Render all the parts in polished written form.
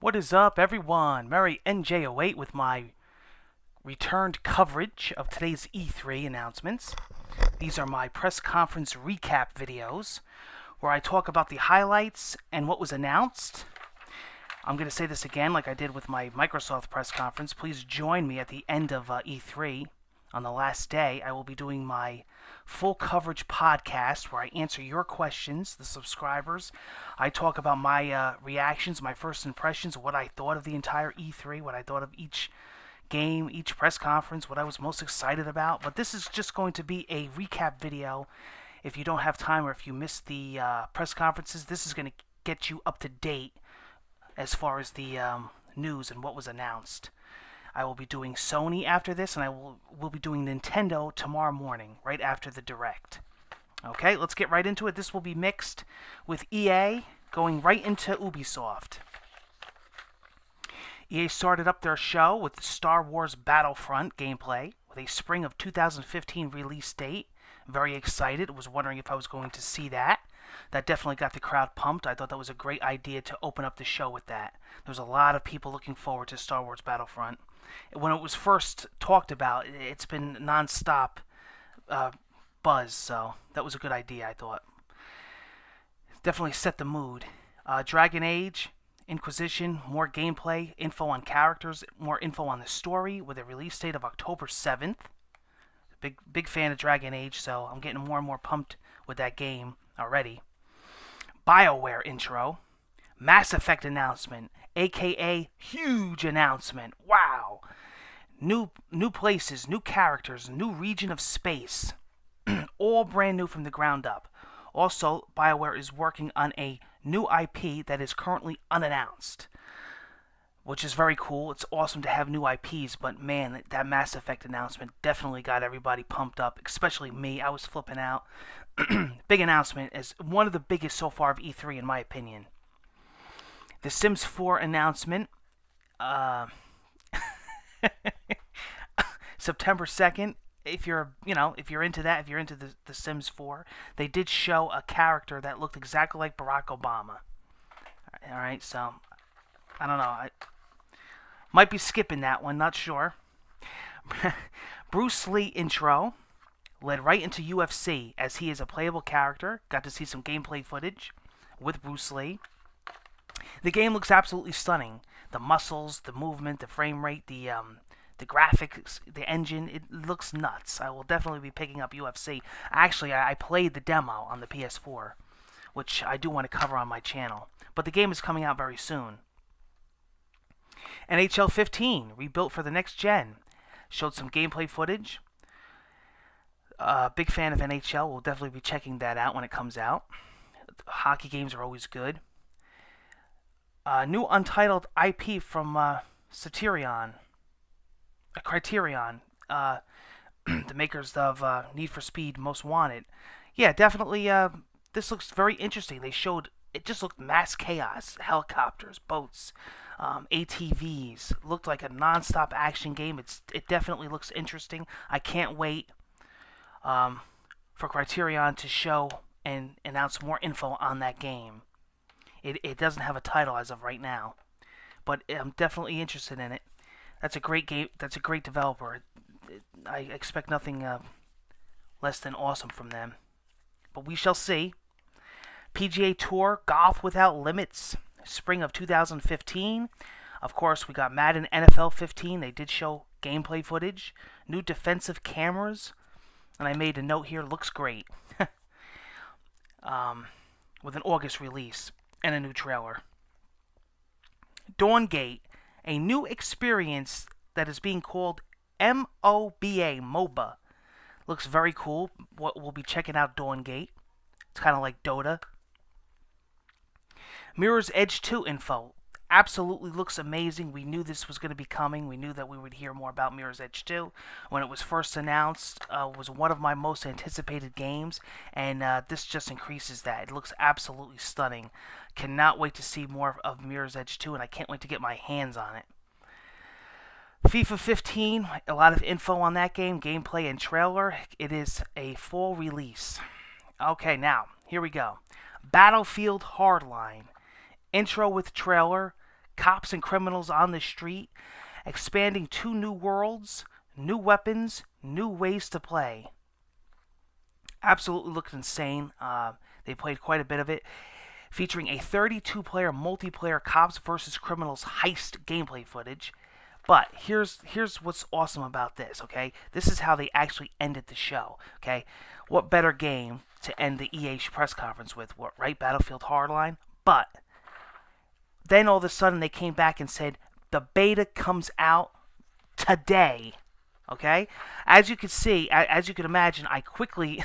What is up, everyone? Merry NJ08 with my returned coverage of today's E3 announcements. These are my press conference recap videos where I talk about the highlights and what was announced. I'm going to say this again like I did with my Microsoft press conference. Please join me at the end of E3. On the last day, I will be doing my full coverage podcast where I answer your questions, the subscribers. I talk about my reactions, my first impressions, what I thought of the entire E3, what I thought of each game, each press conference, what I was most excited about. But this is just going to be a recap video. If you don't have time or if you missed the press conferences, this is going to get you up to date as far as the news and what was announced. I will be doing Sony after this, and I will be doing Nintendo tomorrow morning, right after the Direct. Okay, let's get right into it. This will be mixed with EA going right into Ubisoft. EA started up their show with the Star Wars Battlefront gameplay with a spring of 2015 release date. Very excited. Was wondering if I was going to see that. That definitely got the crowd pumped. I thought that was a great idea to open up the show with that. There was a lot of people looking forward to Star Wars Battlefront. When it was first talked about, it's been non-stop buzz, so that was a good idea, I thought. Definitely set the mood. Dragon Age, Inquisition, more gameplay, info on characters, more info on the story with a release date of October 7th. Big fan of Dragon Age, so I'm getting more and more pumped with that game already. BioWare intro. Mass Effect announcement, aka huge announcement. Wow. New places, new characters, new region of space. All brand new from the ground up. Also, BioWare is working on a new IP that is currently unannounced, which is very cool. It's awesome to have new IPs, but man, that Mass Effect announcement definitely got everybody pumped up, especially me. I was flipping out. Big announcement, is one of the biggest so far of E3 in my opinion. The Sims 4 announcement, September 2nd. If you're into that, if you're into the Sims 4, they did show a character that looked exactly like Barack Obama. All right, so I don't know. I might be skipping that one, not sure. Bruce Lee intro led right into UFC as he is a playable character. Got to see some gameplay footage with Bruce Lee. The game looks absolutely stunning. The muscles, the movement, the frame rate, the graphics, the engine, it looks nuts. I will definitely be picking up UFC. Actually, I played the demo on the PS4, which I do want to cover on my channel. But the game is coming out very soon. NHL 15, rebuilt for the next gen. Showed some gameplay footage. Big fan of NHL. We'll definitely be checking that out when it comes out. Hockey games are always good. New untitled IP from Criterion, the makers of Need for Speed Most Wanted. Yeah, definitely, this looks very interesting. They showed, it just looked mass chaos, helicopters, boats, ATVs. Looked like a non-stop action game. It definitely looks interesting. I can't wait for Criterion to show and announce more info on that game. It doesn't have a title as of right now, but I'm definitely interested in it. That's a great game. That's a great developer. I expect nothing less than awesome from them. But we shall see. PGA Tour Golf Without Limits, spring of 2015. Of course, we got Madden NFL 15. They did show gameplay footage. New defensive cameras. And I made a note here. Looks great. With an August release and a new trailer. Dawngate, a new experience that is being called MOBA. Looks very cool. We'll be checking out Dawngate. It's kind of like Dota. Mirror's Edge 2 info. Absolutely looks amazing. We knew this was going to be coming. We knew that we would hear more about Mirror's Edge 2. When it was first announced, it was one of my most anticipated games, and this just increases that. It looks absolutely stunning. Cannot wait to see more of Mirror's Edge 2, and I can't wait to get my hands on it. FIFA 15, a lot of info on that game, gameplay and trailer. It is a full release. Okay, now, here we go. Battlefield Hardline. Intro with trailer, cops and criminals on the street, expanding 2 new worlds, new weapons, new ways to play. Absolutely looked insane. They played quite a bit of it, featuring a 32-player multiplayer cops versus criminals heist gameplay footage. But here's what's awesome about this, okay? This is how they actually ended the show, okay? What better game to end the EA press conference with, right? Battlefield Hardline. But then all of a sudden they came back and said the beta comes out today. Okay? As you can see, as you can imagine, I quickly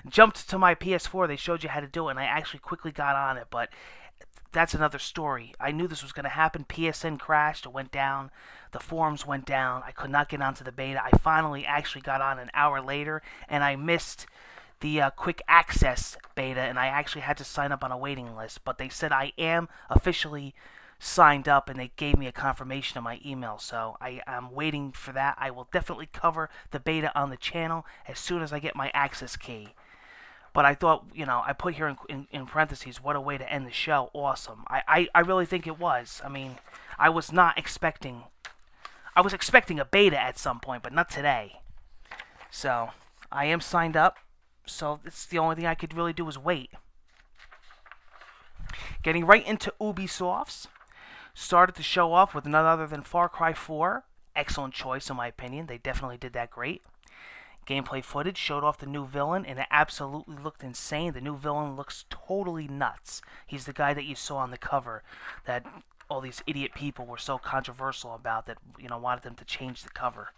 jumped to my PS4. They showed you how to do it, and I actually quickly got on it. But that's another story. I knew this was going to happen. PSN crashed. It went down. The forums went down. I could not get onto the beta. I finally actually got on an hour later, and I missed the quick access beta, and I actually had to sign up on a waiting list. But they said I am officially signed up, and they gave me a confirmation in my email, so I am waiting for that. I will definitely cover the beta on the channel as soon as I get my access key. But I thought, I put here in parentheses, what a way to end the show. Awesome. I really think it was. I mean, I was expecting a beta at some point, but not today. So I am signed up, so it's the only thing I could really do is wait. Getting right into Ubisoft's. Started the show off with none other than Far Cry 4. Excellent choice, in my opinion. They definitely did that great. Gameplay footage showed off the new villain, and it absolutely looked insane. The new villain looks totally nuts. He's the guy that you saw on the cover that all these idiot people were so controversial about, that wanted them to change the cover.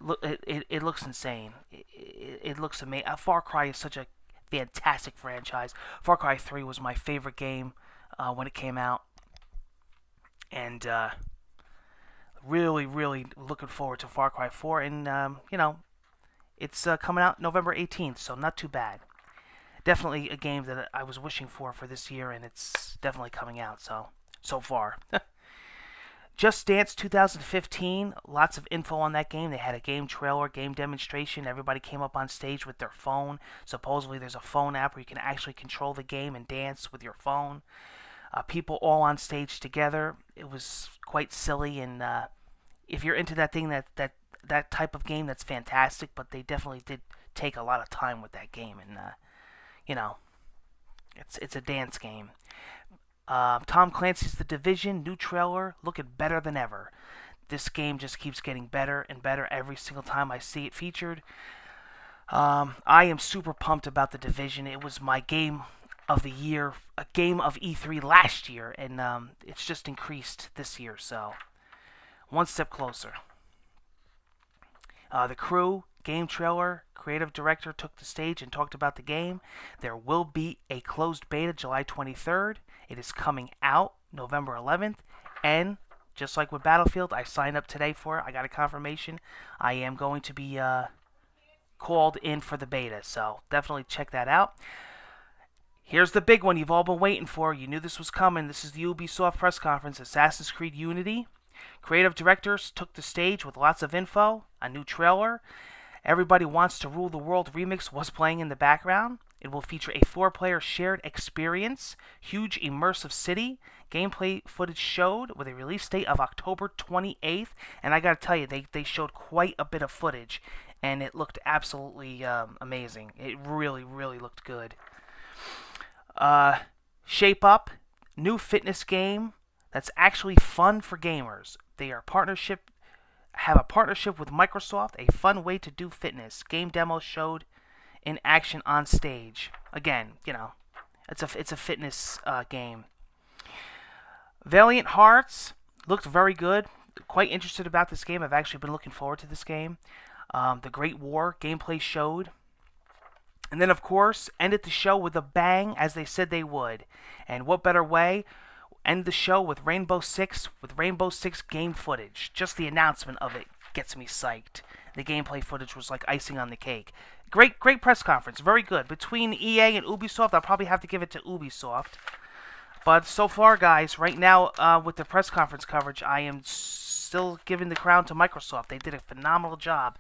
It looks insane. It looks amazing. Far Cry is such a fantastic franchise. Far Cry 3 was my favorite game when it came out. And really, really looking forward to Far Cry 4. And, it's coming out November 18th, so not too bad. Definitely a game that I was wishing for this year, and it's definitely coming out, so far. Just Dance 2015, lots of info on that game. They had a game trailer, game demonstration. Everybody came up on stage with their phone. Supposedly there's a phone app where you can actually control the game and dance with your phone. People all on stage together. It was quite silly, and if you're into that thing, that type of game, that's fantastic. But they definitely did take a lot of time with that game, and it's a dance game. Tom Clancy's The Division, new trailer, looking better than ever. This game just keeps getting better and better every single time I see it featured. I am super pumped about The Division. It was my game of the year, a game of E3 last year, and it's just increased this year, so one step closer. The Crew game trailer, creative director took the stage and talked about the game. There will be a closed beta July 23rd. It is coming out November 11th, and just like with Battlefield, I signed up today for it. I got a confirmation. I am going to be called in for the beta, so definitely check that out. Here's the big one you've all been waiting for. You knew this was coming. This is the Ubisoft press conference, Assassin's Creed Unity. Creative directors took the stage with lots of info, a new trailer. Everybody Wants to Rule the World remix was playing in the background. It will feature a 4-player shared experience, huge immersive city. Gameplay footage showed with a release date of October 28th. And I gotta tell you, they showed quite a bit of footage, and it looked absolutely amazing. It really, really looked good. Shape Up, new fitness game that's actually fun for gamers. They have a partnership with Microsoft, a fun way to do fitness. Game demo showed in action on stage. Again, it's a fitness game. Valiant Hearts looked very good. Quite interested about this game. I've actually been looking forward to this game. The Great War gameplay showed. And then, of course, ended the show with a bang, as they said they would. And what better way? End the show with Rainbow Six game footage. Just the announcement of it gets me psyched. The gameplay footage was like icing on the cake. Great press conference. Very good. Between EA and Ubisoft, I'll probably have to give it to Ubisoft. But so far, guys, right now, with the press conference coverage, I am still giving the crown to Microsoft. They did a phenomenal job.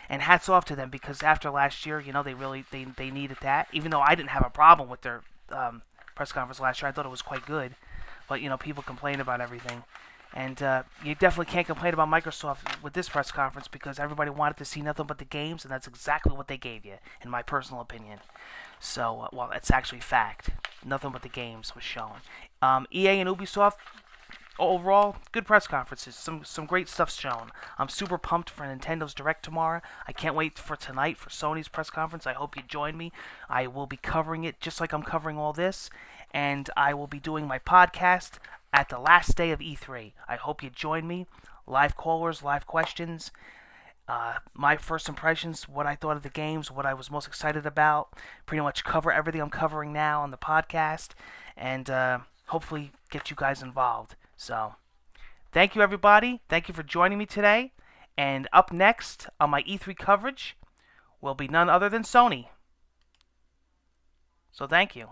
And hats off to them, because after last year, they needed that. Even though I didn't have a problem with their press conference last year, I thought it was quite good. But, people complain about everything. And you definitely can't complain about Microsoft with this press conference because everybody wanted to see nothing but the games, and that's exactly what they gave you, in my personal opinion. So, well, it's actually fact. Nothing but the games was shown. EA and Ubisoft, overall, good press conferences. Some great stuff's shown. I'm super pumped for Nintendo's Direct tomorrow. I can't wait for tonight for Sony's press conference. I hope you join me. I will be covering it just like I'm covering all this, and I will be doing my podcast at the last day of E3. I hope you join me. Live callers, live questions. My first impressions, what I thought of the games, what I was most excited about. Pretty much cover everything I'm covering now on the podcast, and hopefully get you guys involved. So, thank you, everybody. Thank you for joining me today. And up next on my E3 coverage will be none other than Sony. So, thank you.